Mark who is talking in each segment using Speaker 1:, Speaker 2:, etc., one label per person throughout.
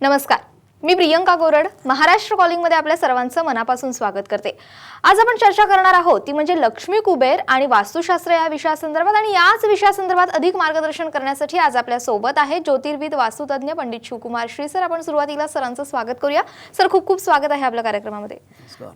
Speaker 1: नमस्कार, मी प्रियंका गोरड महाराष्ट्र कॉलिंगमध्ये आपल्या सर्वांचं मनापासून स्वागत करते। आज आपण चर्चा करणार आहोत ती म्हणजे लक्ष्मी कुबेर आणि वास्तुशास्त्र या विषयासंदर्भात, आणि याच विषयासंदर्भात अधिक मार्गदर्शन करण्यासाठी आज आपल्या सोबत आहे ज्योतिर्विद वास्तुतज्ञ पंडित शिवकुमार श्री सर। आपण सुरुवातीला सरांचं स्वागत करूया। सर, खूप खूप स्वागत आहे आपल्या कार्यक्रमामध्ये।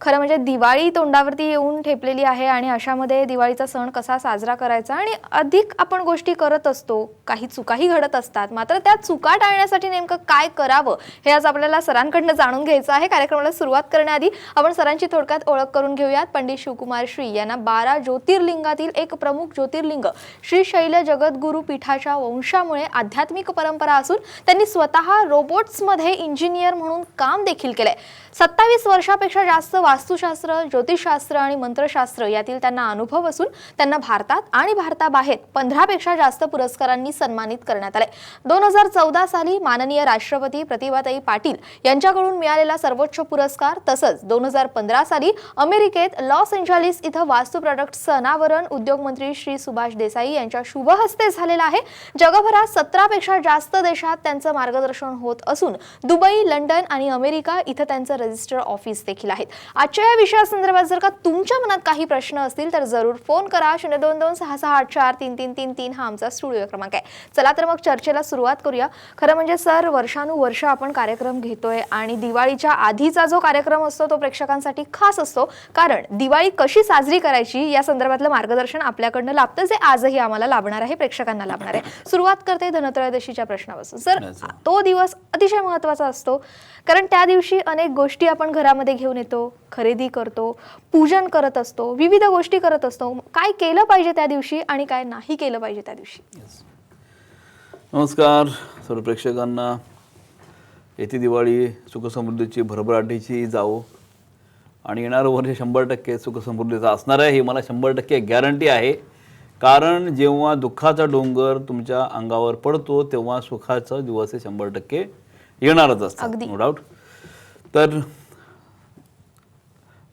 Speaker 1: खरं म्हणजे दिवाळी तोंडावरती येऊन ठेपलेली आहे आणि अशामध्ये दिवाळीचा सण कसा साजरा करायचा आणि अधिक आपण गोष्टी करत असतो, काही चुकाही घडत असतात, मात्र त्या चुका टाळण्यासाठी नेमकं काय करावं हे आज आपल्याला सरांकडून जाणून घ्यायचं आहे। कार्यक्रमाला सुरुवात करण्याआधी आपण सरांची थोडक्यात ओळख करून घेऊयात। पंडित शिवकुमार श्री यांना 12 ज्योतिर्लिंगातील एक प्रमुख ज्योतिर्लिंग श्री शैल जगद्गुरु पीठाच्या वंशामुळे आध्यात्मिक परंपरा असून त्यांनी स्वतः रोबोट्समध्ये इंजिनियर म्हणून काम देखील केलंय। 27 वर्षापेक्षा जास्त वास्तुशास्त्र, ज्योतिषशास्त्र आणि मंत्रशास्त्र यातील त्यांना अनुभव असून त्यांना भारतात आणि भारताबाहेर 15 पेक्षा जास्त पुरस्कारांनी सन्मानित करण्यात आले। 2014 साली माननीय राष्ट्रपती प्रतिभाताई पाटील यांच्याकडून मिळालेला सर्वोच्च पुरस्कार, तसंच 2015 साली अमेरिकेत लॉस एंजेलिस इथं वास्तु प्रोडक्ट्सचं अनावरण उद्योग मंत्री श्री सुभाष देसाई यांच्या शुभ हस्ते झालेलं आहे। जगभरात 17 पेक्षा जास्त देशात त्यांचं मार्गदर्शन होत असून दुबई, लंडन आणि अमेरिका इथं त्यांचं रजिस्टर ऑफिस देखील आहेत। आजच्या या विषयासंदर्भात जर का तुमच्या मनात काही प्रश्न असतील तर जरूर फोन करा। 02266843333 हा आमचा स्टुडिओ क्रमांक आहे। चला तर मग चर्चेला सुरुवात करूया। खरं म्हणजे सर, वर्षानुवर्ष आपण कार्यक्रम घेतोय आणि दिवाळीच्या आधीचा जो कार्यक्रम असतो तो प्रेक्षकांसाठी खास असतो, कारण दिवाळी कशी साजरी करायची या संदर्भातलं मार्गदर्शन आपल्याकडनं लाभतं, जे आजही आम्हाला लाभणार आहे, प्रेक्षकांना लाभणार आहे। सुरुवात करते धनत्रयोदशीच्या प्रश्नापासून। सर, तो दिवस अतिशय महत्त्वाचा असतो, कारण त्या दिवशी अनेक गोष्टी आपण घरामध्ये घेऊन येतो, खरेदी करतो, पूजन करत असतो, विविध गोष्टी करत असतो। काय केलं पाहिजे त्या दिवशी आणि काय नाही केलं पाहिजे त्या दिवशी?
Speaker 2: नमस्कार सर्व प्रेक्षकांना। येथे दिवाळी सुखसमृद्धीची, भरभराटीची जावो आणि येणारं वर्ष 100% सुखसमृद्धीचं असणार आहे, ही मला 100% गॅरंटी आहे। कारण जेव्हा दुःखाचा डोंगर तुमच्या अंगावर पडतो तेव्हा सुखाचा दिवस 100% येणारच असतात, नो डाऊट। तर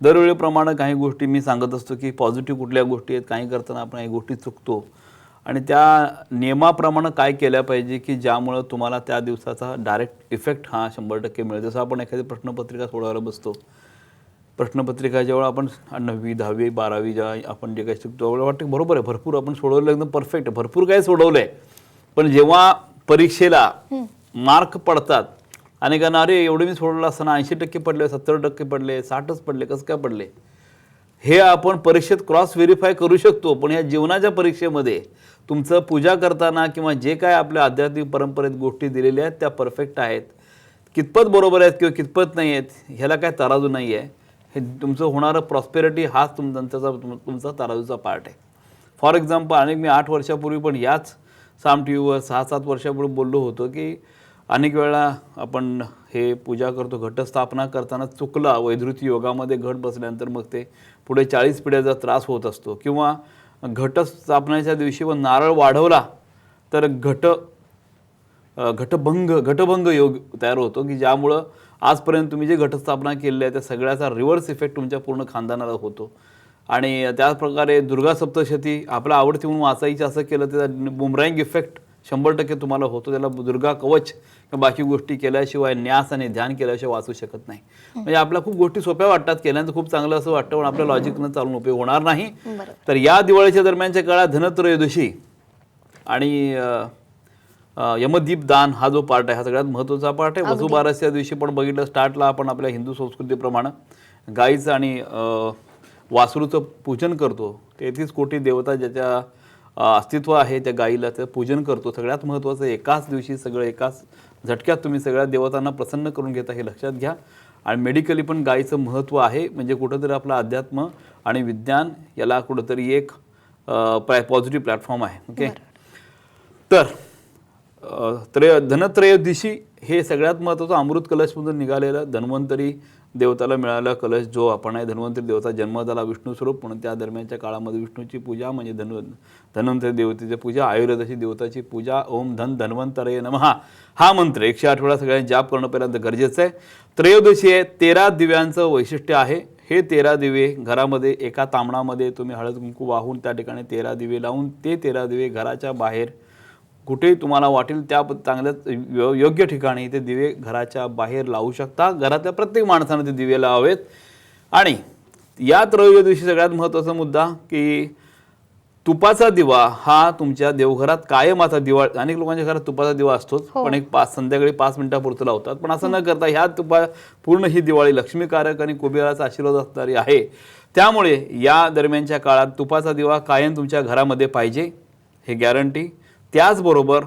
Speaker 2: दरवेळेप्रमाणे काही गोष्टी मी सांगत असतो की पॉझिटिव्ह कुठल्या गोष्टी आहेत, काही करताना आपण काही गोष्टी चुकतो आणि त्या नियमाप्रमाणे काय केल्या पाहिजे की ज्यामुळे तुम्हाला त्या दिवसाचा डायरेक्ट इफेक्ट हा 100% मिळेल। जसं आपण एखादी प्रश्नपत्रिका सोडवायला बसतो, प्रश्नपत्रिका जेव्हा आपण 9वी 10वी 12वी ज्या आपण जे काही शिकतो एवढं वाटतं बरोबर आहे, भरपूर आपण सोडवलं, एकदम परफेक्ट, भरपूर काही सोडवलं आहे, पण जेव्हा परीक्षेला मार्क पडतात अनेकांना अरे एवढे मी सोडवलं असताना 80% पडले, 70% पडले, 60च पडले, कसं काय पडले, हे आपण परीक्षेत क्रॉस व्हेरीफाय करू शकतो। पण या जीवनाच्या परीक्षेमध्ये तुमचं पूजा करताना किंवा जे काय आपल्या आध्यात्मिक परंपरेत गोष्टी दिलेल्या आहेत त्या परफेक्ट आहेत, कितपत बरोबर आहेत किंवा कितपत नाही आहेत ह्याला काय तराजू नाही आहे। हे तुमचं होणारं प्रॉस्पेरिटी हाच तुमचा तराजूचा पार्ट आहे। फॉर एक्झाम्पल, अनेक मी 8 वर्षापूर्वी पण याच साम टी व्हीवर 6-7 वर्षापूर्वी बोललो होतो की अनेक वेळा आपण हे पूजा करतो, घटस्थापना करताना चुकला, वैधृती योगामध्ये घट बसल्यानंतर मग ते पुढे 40 पिढ्याचा त्रास होत असतो, किंवा घटस्थापनेच्या दिवशी व नारळ वाढवला तर घटभंग योग तयार होतो की ज्यामुळं आजपर्यंत तुम्ही जे घटस्थापना केलेली आहे त्या सगळ्याचा रिव्हर्स इफेक्ट तुमच्या पूर्ण खानदानाला होतो। आणि त्याच प्रकारे दुर्गा सप्तशती आपल्या आवडती म्हणून वाचायची असं केलं त्याचा बुमरँग इफेक्ट 100% तुम्हाला होतो। त्याला दुर्गा कवच किंवा बाकी गोष्टी केल्याशिवाय, न्यास आणि ध्यान केल्याशिवाय वाचू शकत नाही। म्हणजे आपल्या खूप गोष्टी सोप्या वाटतात, केल्यानंतर खूप चांगलं असं वाटतं, पण आपल्या लॉजिकनं चालून उपयोग होणार नाही। तर या दिवाळीच्या दरम्यानच्या काळात धनत्रयोदशी आणि यमदीप दान हा जो पार्ट आहे हा सगळ्यात महत्त्वाचा पार्ट आहे। वसुबारसच्या दिवशी पण बघितलं, स्टार्टला आपण आपल्या हिंदू संस्कृतीप्रमाणे गाईचं आणि वासरूचं पूजन करतो। 33 कोटी देवता ज्याच्या अस्तित्व आहे त्या गाईला ते पूजन करतो। सगळ्यात महत्त्वाचं एकाच दिवशी सगळं एकाच झटक्यात तुम्ही सगळ्या देवतांना प्रसन्न करून घेता हे लक्षात घ्या। आणि मेडिकली पण गाईचं महत्त्व आहे, म्हणजे कुठंतरी आपलं अध्यात्म आणि विज्ञान याला कुठंतरी एक पॉझिटिव्ह प्लॅटफॉर्म आहे। ओके, तर धनत्रयोदशी हे सगळ्यात महत्त्वाचं अमृत कलशमधून निघालेलं धन्वंतरी देवताला मिळालेला कलश जो आपण आहे। धन्वंतरी देवता जन्म झाला विष्णू स्वरूप, म्हणून त्या दरम्यानच्या काळामध्ये विष्णूची पूजा म्हणजे धन्वंतरी देवतेची पूजा, आयुर्वेदाची देवताची पूजा, ओम धन धन्वंतरये नमः हा मंत्र 108 वेळा सगळ्यांनी जाप करणं पहिल्यांदा गरजेचं आहे। त्रयोदशी आहे, 13 दिव्यांचं वैशिष्ट्य आहे। हे 13 दिवे घरामध्ये एका तांबणामध्ये तुम्ही हळद कुंकू वाहून त्या ठिकाणी 13 दिवे लावून ते 13 दिवे घराच्या बाहेर कुठेही तुम्हाला वाटेल त्या चांगल्या योग्य ठिकाणी ते दिवे घराच्या बाहेर लावू शकता. घरातल्या प्रत्येक माणसाने ते दिवे लावावेत. आणि या त्रयोदशी दिवशी सगळ्यात महत्त्वाचा मुद्दा की तुपाचा दिवा हा तुमच्या देवघरात कायम आता दिवा, अनेक लोकांच्या घरात तुपाचा दिवा असतोच, पण एक संध्याकाळी 5 मिनिटापुरतं लावतात. पण असं न करता ह्या पूर्ण ही दिवाळी लक्ष्मीकारक आणि कुबेराचा आशीर्वाद असणारी आहे. त्यामुळे या दरम्यानच्या काळात तुपाचा दिवा कायम तुमच्या घरामध्ये पाहिजे, हे गॅरंटी. त्याचबरोबर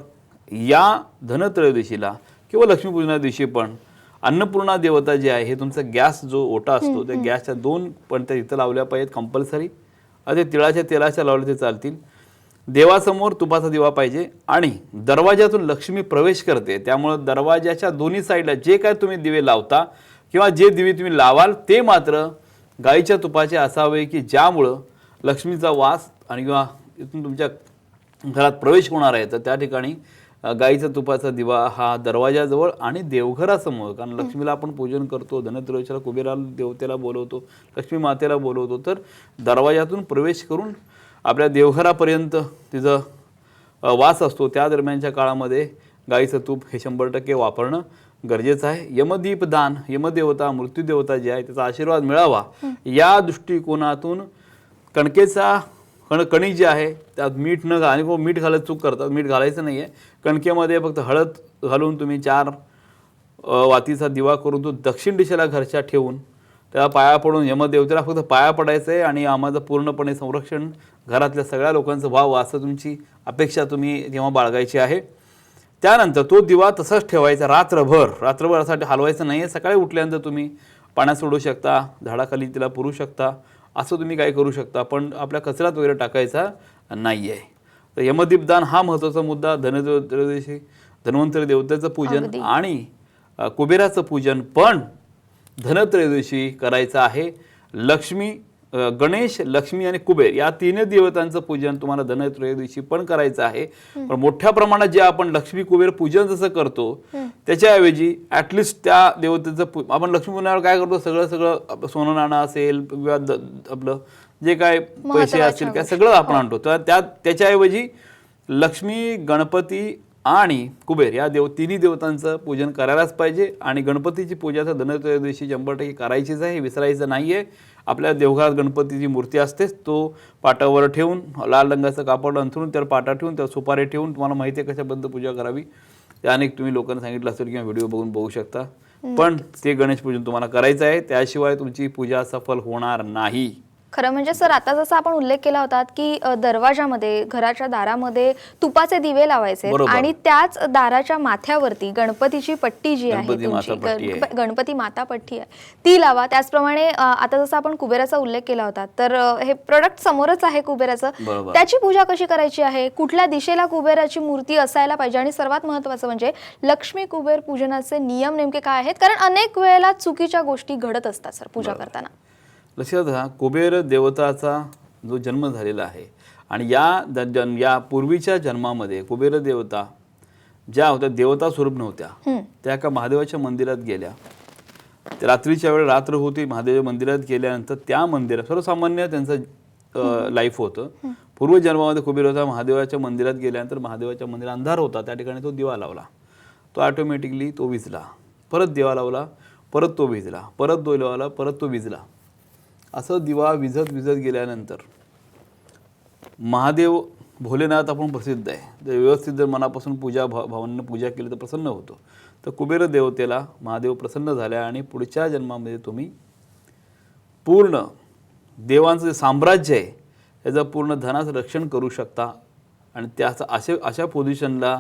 Speaker 2: या धनत्रयोदशीला किंवा लक्ष्मीपूजना दिवशी पण अन्नपूर्णा देवता जी आहे, हे तुमचा गॅस जो ओटा असतो त्या गॅसच्या 2 पणत्या इथं लावल्या पाहिजेत कंपल्सरी. ते तिळाच्या तेलाच्या लावले ते चालतील. देवासमोर तुपाचा दिवा पाहिजे. आणि दरवाजातून लक्ष्मी प्रवेश करते, त्यामुळं दरवाजाच्या दोन्ही साईडला जे काय तुम्ही दिवे लावता किंवा जे दिवे तुम्ही लावाल ते मात्र गाईच्या तुपाचे असावे की ज्यामुळं लक्ष्मीचा वास आणि किंवा इथून तुमच्या घरात प्रवेश होणार आहे. तर त्या ठिकाणी गाईचा तुपाचा दिवा हा दरवाजाजवळ आणि देवघरासमोर, कारण लक्ष्मीला आपण पूजन करतो, धनत्रयोदशीला कुबेराला देवतेला बोलवतो, लक्ष्मी मातेला बोलवतो, तर दरवाजातून प्रवेश करून आपल्या देवघरापर्यंत तिचं वास असतो. त्या दरम्यानच्या काळामध्ये गाईचं तूप हे 100% वापरणं गरजेचं आहे. यमदीपदान, यमदेवता, मृत्यूदेवता जी आहे त्याचा आशीर्वाद मिळावा या दृष्टिकोनातून कणकेचा कणिक जी आहे त्यात मीठ न घाल, आणि मीठ घालत चूक करतात, मीठ घालायचं नाही आहे. कणकेमध्ये फक्त हळद घालून तुम्ही 4 वातीचा दिवा करून तो दक्षिण दिशेला घरच्या ठेवून त्याला पाया पडून यमदेवतेला फक्त पाया पडायचं आहे आणि आम्हाला पूर्णपणे संरक्षण घरातल्या सगळ्या लोकांचं व्हावं असं तुमची अपेक्षा तुम्ही तेव्हा बाळगायची आहे. त्यानंतर तो दिवा तसाच ठेवायचा रात्रभर असा हलवायचा नाही आहे. सकाळी उठल्यानंतर तुम्ही पाण्यात सोडू शकता, झाडाखाली तिला पुरू शकता, असं तुम्ही काय करू शकता, पण आपल्या कचऱ्यात वगैरे टाकायचा नाही आहे. तर यमदीपदान हा महत्त्वाचा मुद्दा. धनत्रयोदशी धन्वंतरी देवतेचं पूजन आणि कुबेराचं पूजन पण धनत्रयोदशी करायचं आहे. गणेश, लक्ष्मी आणि कुबेर या 3 देवतांचं पूजन तुम्हाला धनत्रयोदशी पण करायचं आहे. पण मोठ्या प्रमाणात जे आपण लक्ष्मी कुबेर पूजन जसं करतो त्याच्याऐवजी ॲटलिस्ट त्या देवतेचं आपण लक्ष्मी पूजनावर काय करतो, सगळं सोनं नाणं असेल किंवा आपलं जे काय पैसे असतील काय सगळं आपण आणतो. तर त्याच्याऐवजी लक्ष्मी, गणपती आणि कुबेर या 3 देवतांचं पूजन करायलाच पाहिजे. आणि गणपतीची पूजा तर धनत्रयोदशी 100% करायचीच आहे, विसरायचं नाही आहे. आपल्या देवघरात गणपतीची मूर्ती असतेच, तो पाटावर ठेवून लाल रंगाचं कापड अंथरून त्यावर पाटा ठेवून त्यावर सुपारी ठेवून, तुम्हाला माहिती आहे कशाबद्दल पूजा करावी, ते अनेक तुम्ही लोकांना सांगितलं असेल किंवा व्हिडिओ बघू शकता. पण ते गणेश पूजन तुम्हाला करायचं आहे, त्याशिवाय तुमची पूजा सफल होणार नाही.
Speaker 1: खरं म्हणजे सर आता जसं आपण उल्लेख केला होता की दरवाजामध्ये, घराच्या दारामध्ये तुपाचे दिवे लावायचे आणि त्याच दाराच्या माथ्यावरती गणपतीची पट्टी जी आहे तुमची, गणपती माता पट्टी आहे ती लावा. त्याचप्रमाणे आता जसं आपण कुबेराचा उल्लेख केला होता, तर हे प्रोडक्ट समोरच आहे कुबेराचं, त्याची पूजा कशी करायची आहे, कुठल्या दिशेला कुबेराची मूर्ती असायला पाहिजे, आणि सर्वात महत्त्वाचं म्हणजे लक्ष्मी कुबेर पूजनाचे नियम नेमके काय आहेत, कारण अनेक वेळेला चुकीच्या गोष्टी घडत असतात सर पूजा करताना.
Speaker 2: लक्षात घ्या, कुबेर देवताचा जो जन्म झालेला आहे आणि या पूर्वीच्या जन्मामध्ये कुबेर देवता ज्या होत्या देवता स्वरूप नव्हत्या, त्या एका महादेवाच्या मंदिरात गेल्या. रात्रीच्या वेळेला रात्र होती, महादेवाच्या मंदिरात गेल्यानंतर त्या मंदिरात सर्वसामान्य त्यांचं लाईफ होतं. पूर्वजन्मामध्ये कुबेर होता, महादेवाच्या मंदिरात गेल्यानंतर महादेवाच्या मंदिरात अंधार होता, त्या ठिकाणी तो दिवा लावला, तो ऑटोमॅटिकली तो विझला. परत दिवा लावला, परत तो विझला, परत तो लावला, परत तो विझला. असं दिवा विझत गेल्यानंतर महादेव भोलेनाथ आपण प्रसिद्ध आहे, तर व्यवस्थित जर मनापासून भावनेनं पूजा केली तर प्रसन्न होतो. तर कुबेर देवतेला महादेव प्रसन्न झाल्या आणि पुढच्या जन्मामध्ये तुम्ही पूर्ण देवांचं जे साम्राज्य आहे त्याचं पूर्ण धनाचं रक्षण करू शकता. आणि त्याचं अशा पोझिशनला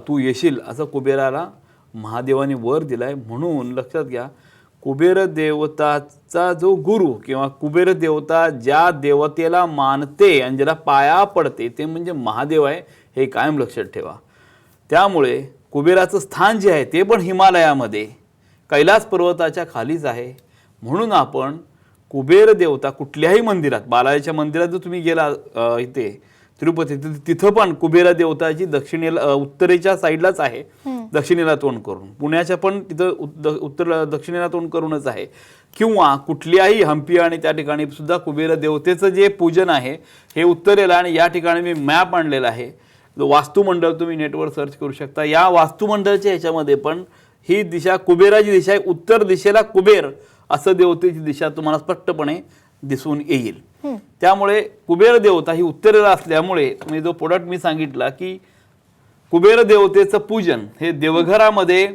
Speaker 2: तू येशील असं कुबेराला महादेवाने वर दिलाय. म्हणून लक्षात घ्या, कुबेर देवताचा जो गुरु किंवा कुबेर देवता ज्या देवतेला मानते आणि ज्याला पाया पडते ते म्हणजे महादेव आहे, हे कायम लक्षात ठेवा. त्यामुळे कुबेराचं स्थान जे आहे ते पण हिमालयामध्ये कैलास पर्वताच्या खालीच आहे. म्हणून आपण कुबेर देवता कुठल्याही मंदिरात, बालाजीच्या मंदिरात जर तुम्ही गेला इथे तिरुपती, तिथं पण कुबेर देवताची दक्षिणेला उत्तरेच्या साईडलाच आहे, दक्षिणेला तोंड करून. पुण्याच्या पण तिथं दक्षिणेला तोंड करूनच आहे. किंवा कुठल्याही हम्पी आणि त्या ठिकाणी सुद्धा कुबेर देवतेचं जे पूजन आहे हे उत्तरेला, आणि या ठिकाणी मी मॅप आणलेला आहे, वास्तुमंडळ तुम्ही नेटवर सर्च करू शकता. या वास्तुमंडळाच्या ह्याच्यामध्ये पण ही दिशा कुबेराची दिशा आहे. उत्तर दिशेला कुबेर असं देवतेची दिशा तुम्हाला स्पष्टपणे दिसून येईल. त्यामुळे कुबेर देवता ही उत्तरेला असल्यामुळे मी जो प्रोडक्ट मी सांगितला की कुबेर देवतेचं पूजन हे देवघरामध्ये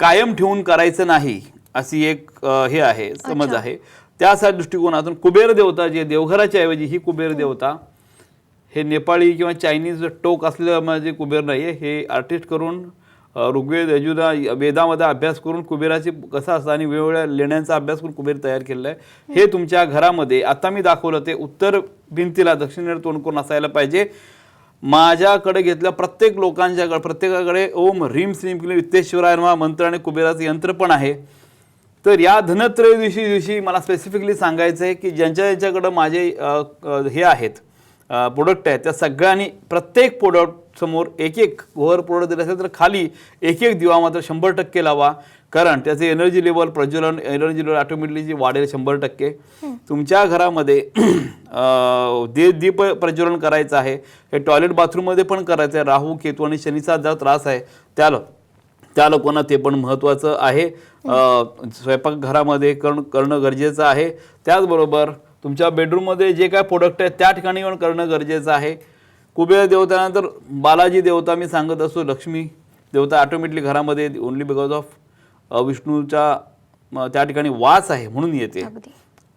Speaker 2: कायम ठेवून करायचं नाही अशी एक हे आहे समज आहे. त्यासाठी दृष्टिकोनातून कुबेर देवता जे देवघराच्या ऐवजी ही कुबेर देवता हे नेपाळी किंवा चायनीज टोक असलेलं म्हणजे कुबेर नाही आहे. हे आर्टिस्ट करून ऋग्वेद यजुर्वेद वेदामध्ये अभ्यास करून कुबेराची कसं असतं आणि वेगवेगळ्या लेण्यांचा अभ्यास करून कुबेर तयार केलेला आहे. हे तुमच्या घरामध्ये आता मी दाखवलं ते उत्तर भिंतीला दक्षिणेकडे तोंड करून असायला पाहिजे. माझ्याकडे घेतल्या प्रत्येक लोकांच्याकडे प्रत्येकाकडे ओम ह्रीम श्रीम क्लीम वित्तेश्वराय नमः मंत्र आणि कुबेराचं यंत्र पण आहे. तर या धनत्रयोदशी दिवशी मला स्पेसिफिकली सांगायचं आहे की ज्यांच्याकडं माझे हे आहेत प्रोडक्ट आहेत त्या सगळ्यांनी प्रत्येक प्रोडक्ट समोर एक एक वर प्रोडक्ट दिलं असेल तर खाली एक एक दिवा मात्र 100% लावा. कारण त्याचे एनर्जी लेवल प्रज्वलन एनर्जी लेवल ऑटोमॅटिकली जी वाढेल 100%. तुमच्या घरामध्ये दीप प्रज्वलन करायचं आहे. हे टॉयलेट बाथरूममध्ये पण करायचं आहे. राहू केतू आणि शनीचा जर त्रास आहे त्या लोकांना ते पण महत्त्वाचं आहे. स्वयंपाकघरामध्ये करणं गरजेचं आहे. त्याचबरोबर तुमच्या बेडरूममध्ये जे काय प्रोडक्ट आहेत त्या ठिकाणी पण करणं गरजेचं आहे. कुबेर देवतानंतर बालाजी देवता मी सांगत असतो. लक्ष्मी देवता ऑटोमॅटिकली घरामध्ये ओनली बिकॉज ऑफ विष्णूचा त्या ठिकाणी वास आहे म्हणून येते.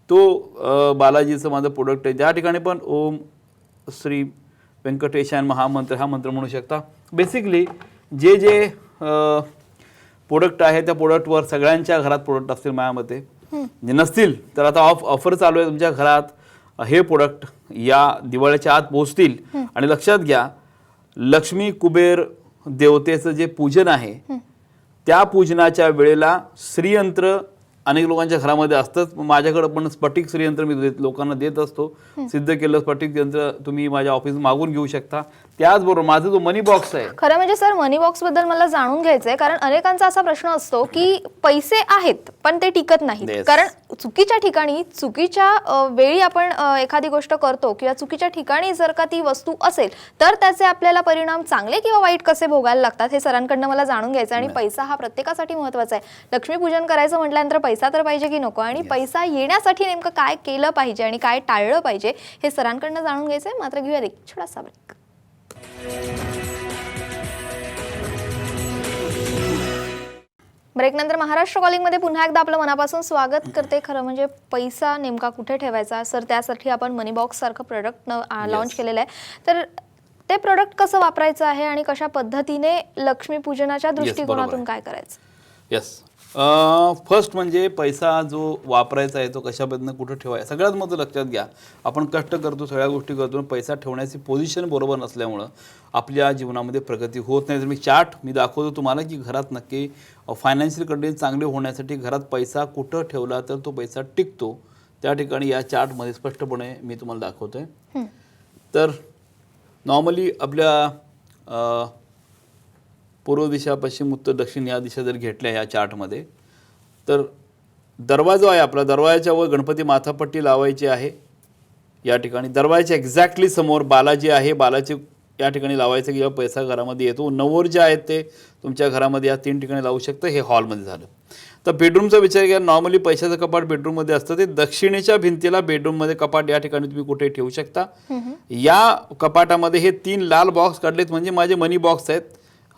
Speaker 2: तो बालाजीचं माझं प्रोडक्ट आहे. ज्या ठिकाणी पण ओम श्री व्यंकटेशायन महामंत्र हा मंत्र म्हणू शकता. बेसिकली जे प्रोडक्ट आहे त्या प्रोडक्टवर सगळ्यांच्या घरात प्रोडक्ट असतील माझ्यामध्ये. नसतील तर आता ऑफर चालू आहे तुमच्या घरात हे प्रोडक्ट या दिवाळीच्या आत पोहोचतील. आणि लक्षात घ्या लक्ष्मी कुबेर देवतेचं जे पूजन आहे त्या पूजनाच्या वेळेला श्रीयंत्र अनेक लोकांच्या घरामध्ये असतंच. माझ्याकडे पण स्फटिक श्रीयंत्र मी लोकांना देत असतो. सिद्ध केलं स्फटिक यंत्र तुम्ही माझ्या ऑफिस मागून घेऊ शकता. त्याचबरोबर माझा जो मनी बॉक्स आहे.
Speaker 1: खरं म्हणजे सर मनी बॉक्स बद्दल मला जाणून घ्यायचंय कारण अनेकांचा असा प्रश्न असतो की पैसे आहेत पण ते टिकत नाहीत. कारण चुकीच्या ठिकाणी चुकीच्या वेळी आपण एखादी गोष्ट करतो किंवा चुकीच्या ठिकाणी जर का ती वस्तू असेल तर त्याचे आपल्याला परिणाम चांगले किंवा वाईट कसे भोगायला लागतात हे सरांकडनं मला जाणून घ्यायचं. आणि पैसा हा प्रत्येकासाठी महत्त्वाचा आहे. लक्ष्मीपूजन करायचं म्हटल्यानंतर पैसा तर पाहिजे की नको आणि पैसा येण्यासाठी नेमकं काय केलं पाहिजे आणि काय टाळलं पाहिजे हे सरांकडनं जाणून घ्यायचंय. मात्र घेऊया एक छोटासा ब्रेक. ब्रेकनंतर महाराष्ट्र कॉलिंगमध्ये पुन्हा एकदा आपलं मनापासून स्वागत करते. खरं म्हणजे पैसा नेमका कुठे ठेवायचा सर त्यासाठी आपण मनी बॉक्स सारखं प्रोडक्ट लॉन्च केलेलं आहे. तर ते प्रोडक्ट कसं वापरायचं आहे आणि कशा पद्धतीने लक्ष्मीपूजनाच्या दृष्टिकोनातून काय करायचं.
Speaker 2: येस फर्स्ट म्हणजे पैसा जो वापरायचा आहे तो कशा पद्धतीने कुठं ठेवायचा. सगळ्यात महत्त्व लक्षात घ्या आपण कष्ट करतो सगळ्या गोष्टी करतो पैसा ठेवण्याची पोझिशन बरोबर नसल्यामुळं आपल्या जीवनामध्ये प्रगती होत नाही. तर मी चार्ट मी दाखवतो तुम्हाला की घरात नक्की फायनान्शियल कंडिशन चांगली होण्यासाठी घरात पैसा कुठं ठेवला तर तो पैसा टिकतो त्या ठिकाणी या चार्टमध्ये स्पष्टपणे मी तुम्हाला दाखवतोय. तर नॉर्मली आपल्या पूर्व दिशा पश्चिम उत्तर दक्षिण या दिशा जर घेतल्या या चार्टमध्ये तर दरवाजा आहे आपला दरवाजावर गणपती माथापट्टी लावायची आहे. या ठिकाणी दरवाजाच्या एक्झॅक्टली समोर बालाजी आहे. बालाजी या ठिकाणी लावायचं की जेव्हा पैसा घरामध्ये येतो. नववर जे आहेत ते तुमच्या घरामध्ये या 3 ठिकाणी लावू शकतं. हे हॉलमध्ये झालं. तर बेडरूमचा विचार केला नॉर्मली पैशाचं कपाट बेडरूममध्ये असतं ते दक्षिणेच्या भिंतीला बेडरूममध्ये कपाट या ठिकाणी तुम्ही कुठे ठेवू शकता. या कपाटामध्ये हे 3 लाल बॉक्स काढलेत म्हणजे माझे मनी बॉक्स आहेत.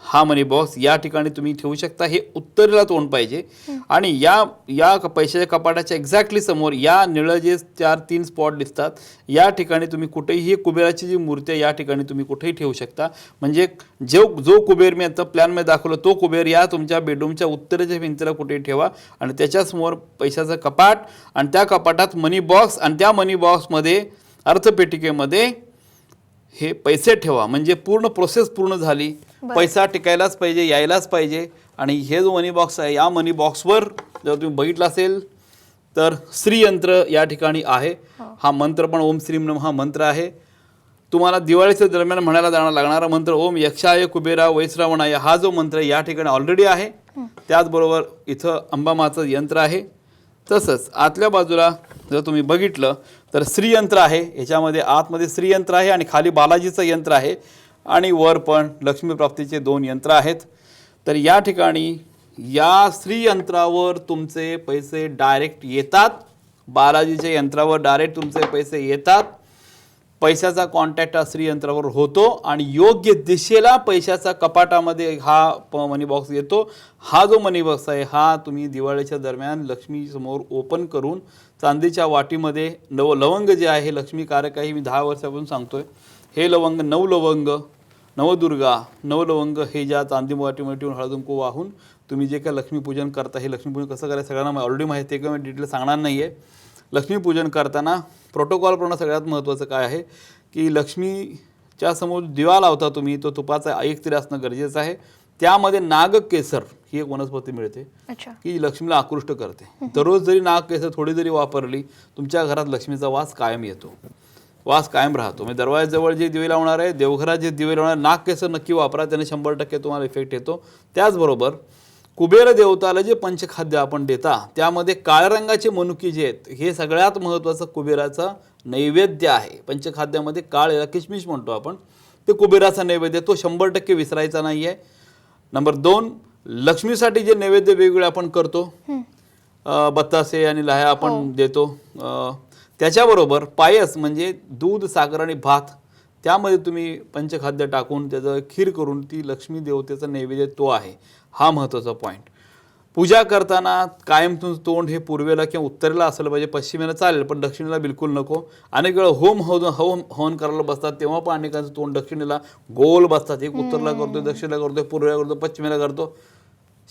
Speaker 2: हा मनी बॉक्स या ठिकाणी तुम्ही ठेवू शकता. हे उत्तरेला तोंड पाहिजे आणि या पैशाच्या कपाटाच्या एक्झॅक्टली समोर या निळं जे 4-3 स्पॉट दिसतात या ठिकाणी तुम्ही कुठेही कुबेराची जी मूर्ती आहे या ठिकाणी तुम्ही कुठेही ठेवू शकता. म्हणजे जो कुबेर मी आता प्लॅनमध्ये दाखवलं तो कुबेर या तुमच्या बेडरूमच्या उत्तरेच्या भिंतीला कुठेही ठेवा आणि त्याच्यासमोर पैशाचं कपाट आणि त्या कपाटात मनी बॉक्स आणि त्या मनी बॉक्समध्ये अर्थपेटिकेमध्ये हे पैसे ठेवा. म्हणजे पूर्ण प्रोसेस पूर्ण झाली. पैसा टिकायलाच पाहिजे यायलाच पाहिजे. आणि हे जो मनी बॉक्स आहे या मनी बॉक्सवर जर तुम्ही बघितलं असेल तर श्रीयंत्र या ठिकाणी आहे. हा मंत्र पण ओम श्रीम नमः हा मंत्र आहे. तुम्हाला दिवाळीच्या दरम्यान म्हणायला लागणारा मंत्र ओम यक्षाय कुबेरा वैश्रवणाय हा जो मंत्र या ठिकाणी ऑलरेडी आहे. त्याचबरोबर इथं अंबामाचं यंत्र आहे. तसंच आतल्या बाजूला जर तुम्ही बघितलं तर श्रीयंत्र आहे. याच्यामध्ये आतमध्ये श्रीयंत्र आहे आणि खाली बालाजीचं यंत्र आहे. आणि वर पण लक्ष्मी प्राप्तीचे 2 यंत्र आहेत. तर या ठिकाणी या श्री यंत्रावर तुमचे पैसे डायरेक्ट येतात. बालाजीच्या यंत्रावर डायरेक्ट तुमचे पैसे येतात. पैशाचा कॉन्टॅक्ट हा श्री यंत्रावर होतो आणि योग्य दिशेला पैशाचा कपाटामध्ये हा मनी बॉक्स येतो. हा जो मनी बॉक्स आहे हा तुम्ही दिवाळीच्या दरम्यान लक्ष्मी समोर ओपन करून चांदीच्या वाटीमध्ये लवंग जे आहे लक्ष्मीकारक आहे, मी 10 वर्षापासून सांगतोय. हे लवंग 9 लवंग, नवदुर्गा 9 लवंग हे ज्या चांदी वाटीमध्ये ठेवून हळद कुंकू वाहून तुम्ही जे काय लक्ष्मीपूजन करता, हे लक्ष्मीपूजन कसं करायचं सगळ्यांना ऑलरेडी माहिती आहे, किंवा डिटेल सांगणार नाही आहे. लक्ष्मीपूजन करताना प्रोटोकॉलप्रमाणे सगळ्यात महत्त्वाचं काय आहे की लक्ष्मीच्या समोर दिवा लावता तुम्ही, तो तुपाचा एक तरी असणं गरजेचं आहे. त्यामध्ये नागकेसर ही एक वनस्पती मिळते की लक्ष्मीला आकृष्ट करते. दररोज जरी नागकेसर थोडी जरी वापरली, तुमच्या घरात लक्ष्मीचा वास कायम येतो, वास कायम राहतो. म्हणजे दरवाजाजवळ जे दिवे लावणार आहे, देवघरात जे दिवे लावणार, नागकेसर नक्की वापरा, त्याने 100% तुम्हाला इफेक्ट येतो. त्याचबरोबर कुबेर देवताला जे पंचखाद्य आपण देता त्यामध्ये काळ्या रंगाचे मनुकी जे आहेत हे सगळ्यात महत्त्वाचं कुबेराचं नैवेद्य आहे. पंचखाद्यामध्ये काळ किशमिश म्हणतो आपण, ते कुबेराचा नैवेद्य, तो 100% विसरायचा नाही आहे. नंबर 2, लक्ष्मीसाठी जे नैवेद्य वेगवेगळे आपण करतो, बत्तासे आणि लाह्या आपण देतो, त्याच्याबरोबर पायस म्हणजे दूध, साखर आणि भात, त्यामध्ये तुम्ही पंचखाद्य टाकून त्याचं खीर करून ती लक्ष्मी देवतेचा नैवेद्य तो आहे. हा महत्त्वाचा पॉईंट. पूजा करताना कायम तुमचं तोंड हे पूर्वेला किंवा उत्तरेला असलं पाहिजे. पश्चिमेला चालेल पण दक्षिणेला बिलकुल नको. अनेक वेळा हवन करायला बसतात तेव्हा पण अनेकांचं तोंड दक्षिणेला गोल बसतात. एक उत्तरला करतो, दक्षिणेला करतो, पूर्वेला करतो, पश्चिमेला करतो.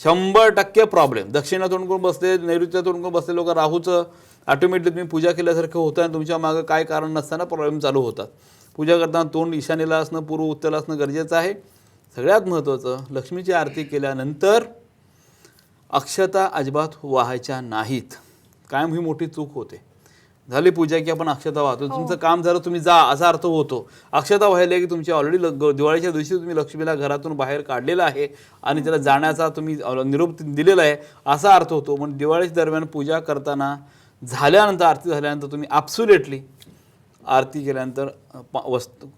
Speaker 2: 100% प्रॉब्लेम. दक्षिणेला तोंड करून बसले, नैऋत्याला तोंड करून बसले लोक राहूचं ऑटोमॅटिकली तुम्ही पूजा केल्यासारखं होतं आणि तुमच्या मागं काय कारण नसताना प्रॉब्लेम चालू होतात. पूजा करताना तोंड ईशान्येला असणं, पूर्व उत्तरेला असणं गरजेचं आहे. सगळ्यात महत्त्वाचं, लक्ष्मीची आरती केल्यानंतर अक्षता अजिबात वाहायच्या नाहीत. कायम ही मोठी चूक होते. झाली पूजा की आपण अक्षता वाहतो, तुमचं काम झालं तुम्ही जा असा अर्थ होतो. अक्षता वाहिल्या की तुमची ऑलरेडी दिवाळीच्या दिवशी तुम्ही लक्ष्मीला घरातून बाहेर काढलेला आहे आणि त्याला जाण्याचा तुम्ही निरोप दिलेला आहे असा अर्थ होतो. म्हणून दिवाळीच्या दरम्यान पूजा करताना झाल्यानंतर, आरती झाल्यानंतर तुम्ही ॲब्सोल्युटली आरती केल्यानंतर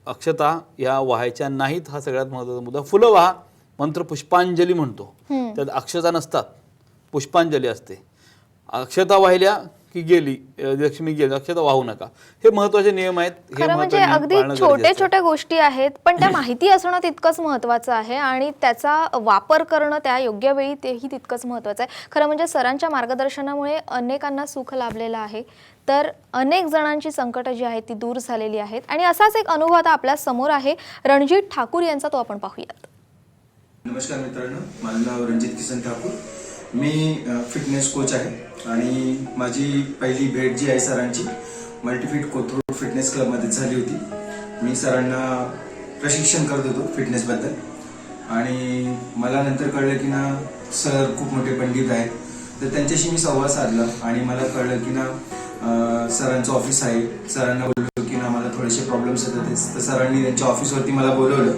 Speaker 2: अक्षता या वाहायच्या नाहीत. हा सगळ्यात महत्त्वाचा मुद्दा. फुलं वाहा, मंत्र पुष्पांजली म्हणतो, त्यात अक्षता नसतात, पुष्पांजली असते. अक्षता वाहिल्या की गेली लक्ष्मी गेली, अक्षता वाहू नका. हे महत्त्वाचे नियम आहेत.
Speaker 1: खरं म्हणजे अगदी छोट्या छोट्या गोष्टी आहेत पण त्या माहिती असणं तितकंच महत्त्वाचं आहे आणि त्याचा वापर करणं त्या योग्य वेळी तेही तितकंच महत्त्वाचं आहे. खरं म्हणजे सरांच्या मार्गदर्शनामुळे अनेकांना सुख लाभलेलं आहे, तर अनेक जणांची संकट जी आहेत ती दूर झालेली आहेत. आणि असाच एक अनुभव आता आपल्या समोर आहे रणजित ठाकूर यांचा, तो आपण पाहूयात.
Speaker 3: नमस्कार मित्रांनो, माझं नाव रणजित किसन ठाकूर. मी फिटनेस कोच आहे आणि माझी पहिली भेट जी आहे सरांची मल्टीफिट कोथरूड फिटनेस क्लबमध्ये झाली होती. मी सरांना प्रशिक्षण करत होतो फिटनेसबद्दल आणि मला नंतर कळलं की ना सर खूप मोठे पंडित आहेत. तर त्यांच्याशी मी संवाद साधला आणि मला कळलं की ना सरांचं ऑफिस आहे. सरांना बोललो की ना मला थोडेसे प्रॉब्लेम्स येतात, तर सरांनी त्यांच्या ऑफिसवरती मला बोलवलं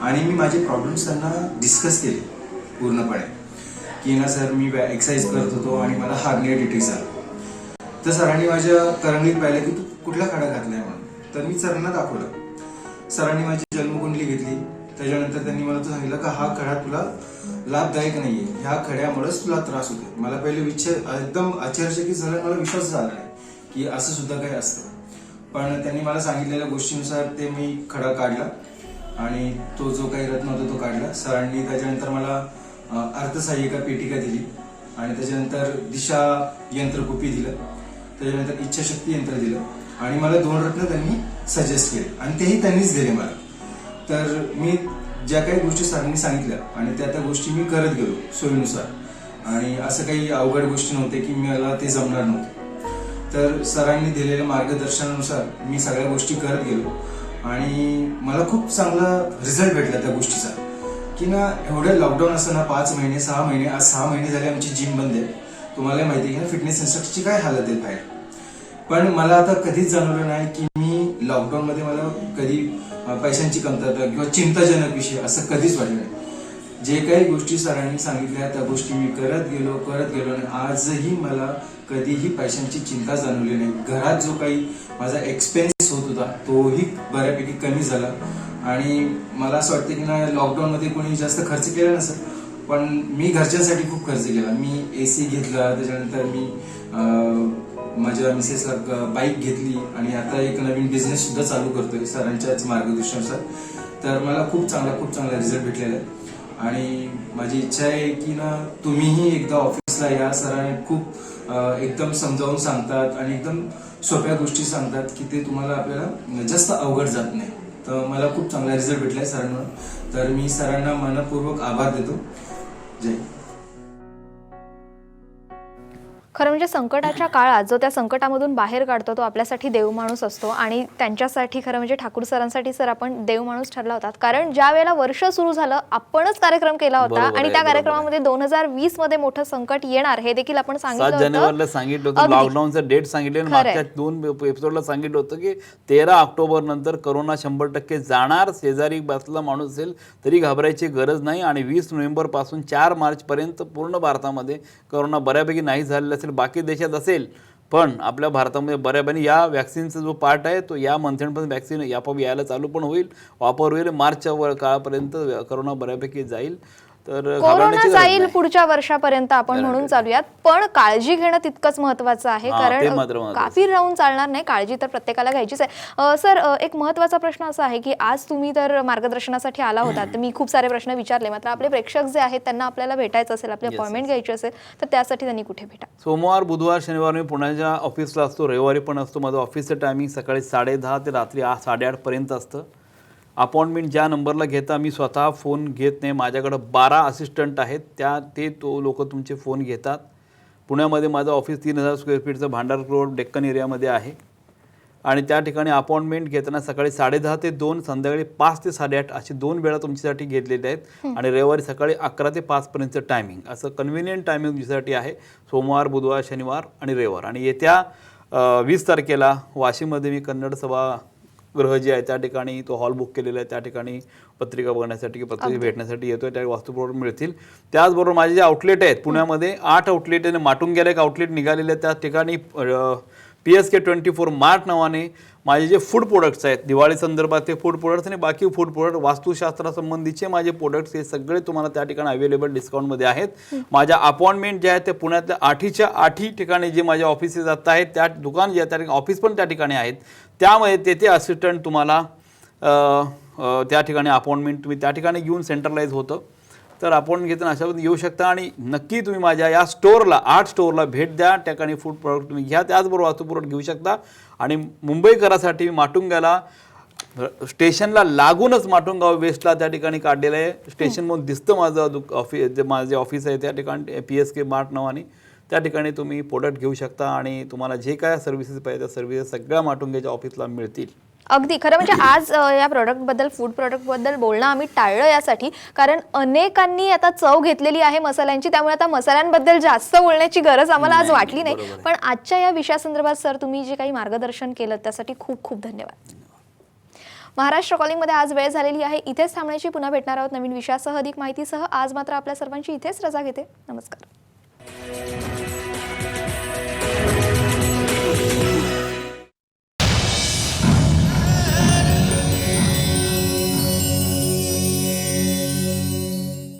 Speaker 3: आणि मी माझे प्रॉब्लेम्स त्यांना डिस्कस केले पूर्णपणे की ना सर मी एक्सरसाइज करत होतो आणि मला हार्निया डिटेक्ट झाला. तर सरांनी माझ्या करंगलीत पाहिलं की तू कुठला खडा घातलाय म्हणून. तर मी सरांना दाखवलं. सरांनी माझी जन्मकुंडली घेतली. त्याच्यानंतर त्यांनी मला सांगितलं का हा खडा तुला लाभदायक नाहीये, ह्या खड्यामुळेच तुला त्रास होतो. मला पहिले एकदम आश्चर्यचकित झालं, मला विश्वास झाला नाही की असं सुद्धा काही असतं. पण त्यांनी मला सांगितलेल्या गोष्टीनुसार ते मी खडा काढला आणि तो जो काही रत्न होता तो काढला. सरांनी त्याच्यानंतर मला अर्थसहाय्यिका पेटिका दिली आणि त्याच्यानंतर दिशा यंत्रकुपी दिलं, त्याच्यानंतर इच्छाशक्ती यंत्र दिलं आणि मला 2 रत्न त्यांनी सजेस्ट केले आणि तेही त्यांनीच दिले मला. तर मी ज्या काही गोष्टी सरांनी सांगितल्या आणि त्या गोष्टी मी करत गेलो सोयीनुसार आणि असं काही अवघड गोष्टी नव्हते की मला ते जमणार नव्हते. तर सरांनी दिलेल्या मार्गदर्शनानुसार मी सगळ्या गोष्टी करत गेलो आणि मला खूप चांगला रिझल्ट भेटला त्या गोष्टीचा की ना एवढं लॉकडाऊन असतं ना 5 महिने 6 महिने, आज 6 महिने झाले आमची जिम बंद आहे. तुम्हाला माहिती आहे की ना फिटनेस इन्स्ट्रक्टरची काय हालत आहे बाहेर. पण मला आता कधीच जाणवलं नाही की मी लॉकडाऊन मध्ये मला कधी पैशांची कमतरता किंवा चिंताजनक विषय असं कधीच वाटलं नाही. जे काही गोष्टी सरांनी सांगितल्या त्या गोष्टी मी करत गेलो आणि आजही मला कधीही पैशांची चिंता जाणवली नाही. घरात जो काही माझा एक्सपेन्स होत होता तोही बऱ्यापैकी कमी झाला आणि मला असं वाटतं की ना लॉकडाऊनमध्ये कोणी जास्त खर्च केला नसेल, पण मी घरच्यांसाठी खूप खर्च केला. मी AC घेतला, त्याच्यानंतर मी माझ्या मिसेसला बाईक घेतली आणि आता एक नवीन बिझनेस सुद्धा चालू करतोय सरांच्याच मार्गदर्शनानुसार. तर मला खूप चांगला रिझल्ट भेटलेला आहे आणि माझी इच्छा आहे की ना तुम्हीही एकदा ऑफिसला या. सरांनी खूप एकदम समजावून सांगतात आणि एकदम सोप्या गोष्टी सांगतात की ते तुम्हाला आपल्याला जास्त अवघड जात नाही. तर मला खूप चांगला रिझल्ट भेटलाय सरांना. तर मी सरांना मनपूर्वक आभार देतो. जय.
Speaker 1: खरं म्हणजे संकटाच्या काळात जो त्या संकटामधून बाहेर काढतो तो आपल्यासाठी देव माणूस असतो आणि त्यांच्यासाठी खरं म्हणजे ठाकूर सरांसाठी सर आपण देव माणूस ठरला होता. कारण ज्या वेळेला वर्ष सुरू झालं आपणच कार्यक्रम केला होता
Speaker 2: बरोबर
Speaker 1: आणि
Speaker 2: आहे,
Speaker 1: त्या
Speaker 2: बरोबर
Speaker 1: कार्यक्रमामध्ये 2020 मध्ये मोठं संकट येणार हे देखील आपण
Speaker 2: 7
Speaker 1: सांगितलं
Speaker 2: जानेवारीला
Speaker 1: होतं.
Speaker 2: सांगितलं होतं,
Speaker 1: अगदी.
Speaker 2: लॉकडाऊनचं डेट सांगितले आणि
Speaker 1: खरंय.
Speaker 2: मागच्या 2 एपिसोडला सांगितलं होतं की 13 ऑक्टोबर नंतर करोना 100% जाणार. शेजारी बसला माणूस असेल तरी घाबरायची गरज नाही आणि 20 नोव्हेंबर पासून 4 मार्च पर्यंत पूर्ण भारतामध्ये करोना बऱ्यापैकी नाही झालेला असेल, बाकी देशात असेल, पण आपल्या भारतामध्ये बऱ्यापैकी या वॅक्सिनचा जो पार्ट आहे तो या मंथेंडपर्यंत वॅक्सिन यायला चालू पण होईल, वापर होईल. मार्चच्या काळापर्यंत करोना बऱ्यापैकी जाईल. तर
Speaker 1: कोरोना
Speaker 2: घाबरण्याची गरज
Speaker 1: जाईल
Speaker 2: नाही.
Speaker 1: पुढच्या वर्षापर्यंत आपण म्हणून चालूयात, पण काळजी घेणं तितकंच महत्वाचं आहे.
Speaker 2: हा, ते
Speaker 1: कारण
Speaker 2: मात्र महत्त्वाचं.
Speaker 1: काफी राहून चालणार नाही, काळजी तर प्रत्येकाला घ्यायचीच आहे. सर एक महत्वाचा प्रश्न असा आहे की आज तुम्ही तर मार्गदर्शनासाठी आला होता, तर मी खूप सारे प्रश्न विचारले, मात्र आपले प्रेक्षक जे आहेत त्यांना आपल्याला भेटायचं असेल, आपली अपॉइंटमेंट घ्यायची असेल, तर त्यासाठी त्यांनी कुठे भेटा?
Speaker 2: सोमवार, बुधवार, शनिवार मी पुण्याच्या ऑफिसला असतो, रविवारी पण असतो. माझं ऑफिसचं टायमिंग सकाळी 10:30 ते रात्री 8:30 पर्यंत असतं. अपॉइंटमेंट ज्या नंबरला घेता मी स्वतः फोन घेत नाही. माझ्याकडं 12 असिस्टंट आहेत, ते लोक तुमचे फोन घेतात. पुण्यामध्ये माझं ऑफिस 3000 स्क्वेअर फीटचं भांडार रोड डेक्कन एरियामध्ये आहे आणि त्या ठिकाणी अपॉइंटमेंट घेताना सकाळी 10:30 ते 2, संध्याकाळी 5 ते 8:30 अशी 2 वेळा तुमच्यासाठी घेतलेल्या आहेत आणि रविवारी सकाळी 11 ते 5 पर्यंतचं टायमिंग, असं कन्व्हिनियंट टायमिंग तुमच्यासाठी आहे. सोमवार, बुधवार, शनिवार आणि रविवार. आणि येत्या 20 तारखेला वाशीमध्ये मी कन्नड सभागृह जे आहे त्या ठिकाणी तो हॉल बुक केलेला आहे. त्या ठिकाणी पत्रिका बघण्यासाठी की पत्रिका भेटण्यासाठी येतोय. त्या वास्तुपुरवठा मिळतील. त्याचबरोबर माझे जे आउटलेट आहेत पुण्यामध्ये 8 आउटलेट आहे. माटुंग्याला एक आउटलेट निघालेले आहे. त्या ठिकाणी PSK 24 मार्ट नावाने माझे जे फूड प्रोडक्ट्स आहेत, दिवाळी संदर्भात ते फूड प्रोडक्ट्स आणि बाकी फूड प्रोडक्ट, वास्तुशास्त्रासंबंधीचे माझे प्रोडक्ट्स हे सगळे तुम्हाला त्या ठिकाणी अवेलेबल डिस्काउंटमध्ये आहेत. माझ्या अपॉइंटमेंट जे आहेत ते पुण्यातल्या 8च्या 8 ठिकाणी जे माझ्या ऑफिसेस जात आहेत, त्या दुकान जे आहे त्या ठिकाणी ऑफिस पण त्या ठिकाणी आहेत. त्यामुळे तेथे असिस्टंट तुम्हाला त्या ठिकाणी अपॉइंटमेंट तुम्ही त्या ठिकाणी घेऊन सेंट्रलाइज होतं. तर आपण घेताना अशा येऊ शकता आणि नक्की तुम्ही माझ्या या स्टोअरला 8 स्टोअरला भेट द्या. त्या ठिकाणी फूड प्रॉडक्ट तुम्ही घ्या, त्याचबरोबर वास्तुपुरवठा घेऊ शकता. आणि मुंबईकरासाठी माटुंग्याला स्टेशनला लागूनच माटुंगाव वेस्टला त्या ठिकाणी काढलेलं आहे. स्टेशनमधून दिसतं माझे ऑफिस आहे त्या ठिकाणी PSK मार्ट नावाने. त्या ठिकाणी तुम्ही प्रोडक्ट घेऊ शकता आणि तुम्हाला जे काय सर्व्हिसेस पाहिजे त्या सर्व्हिसेस सगळ्या माटुंग्याच्या ऑफिसला मिळतील.
Speaker 1: अगदी खरं म्हणजे आज या प्रोडक्टबद्दल, फूड प्रोडक्टबद्दल बोलणं आम्ही टाळलं यासाठी, कारण अनेकांनी आता चव घेतलेली आहे मसाल्यांची, त्यामुळे आता मसाल्यांबद्दल जास्त बोलण्याची गरज आम्हाला आज वाटली नाही. पण आजच्या या विषयासंदर्भात सर तुम्ही जे काही मार्गदर्शन केलं त्यासाठी खूप खूप धन्यवाद. महाराष्ट्र कॉलिंगमध्ये आज वेळ झालेली आहे, इथेच थांबण्याची. पुन्हा भेटणार आहोत नवीन विषयासह, अधिक माहितीसह. आज मात्र आपल्या सर्वांची इथेच रजा घेते. नमस्कार.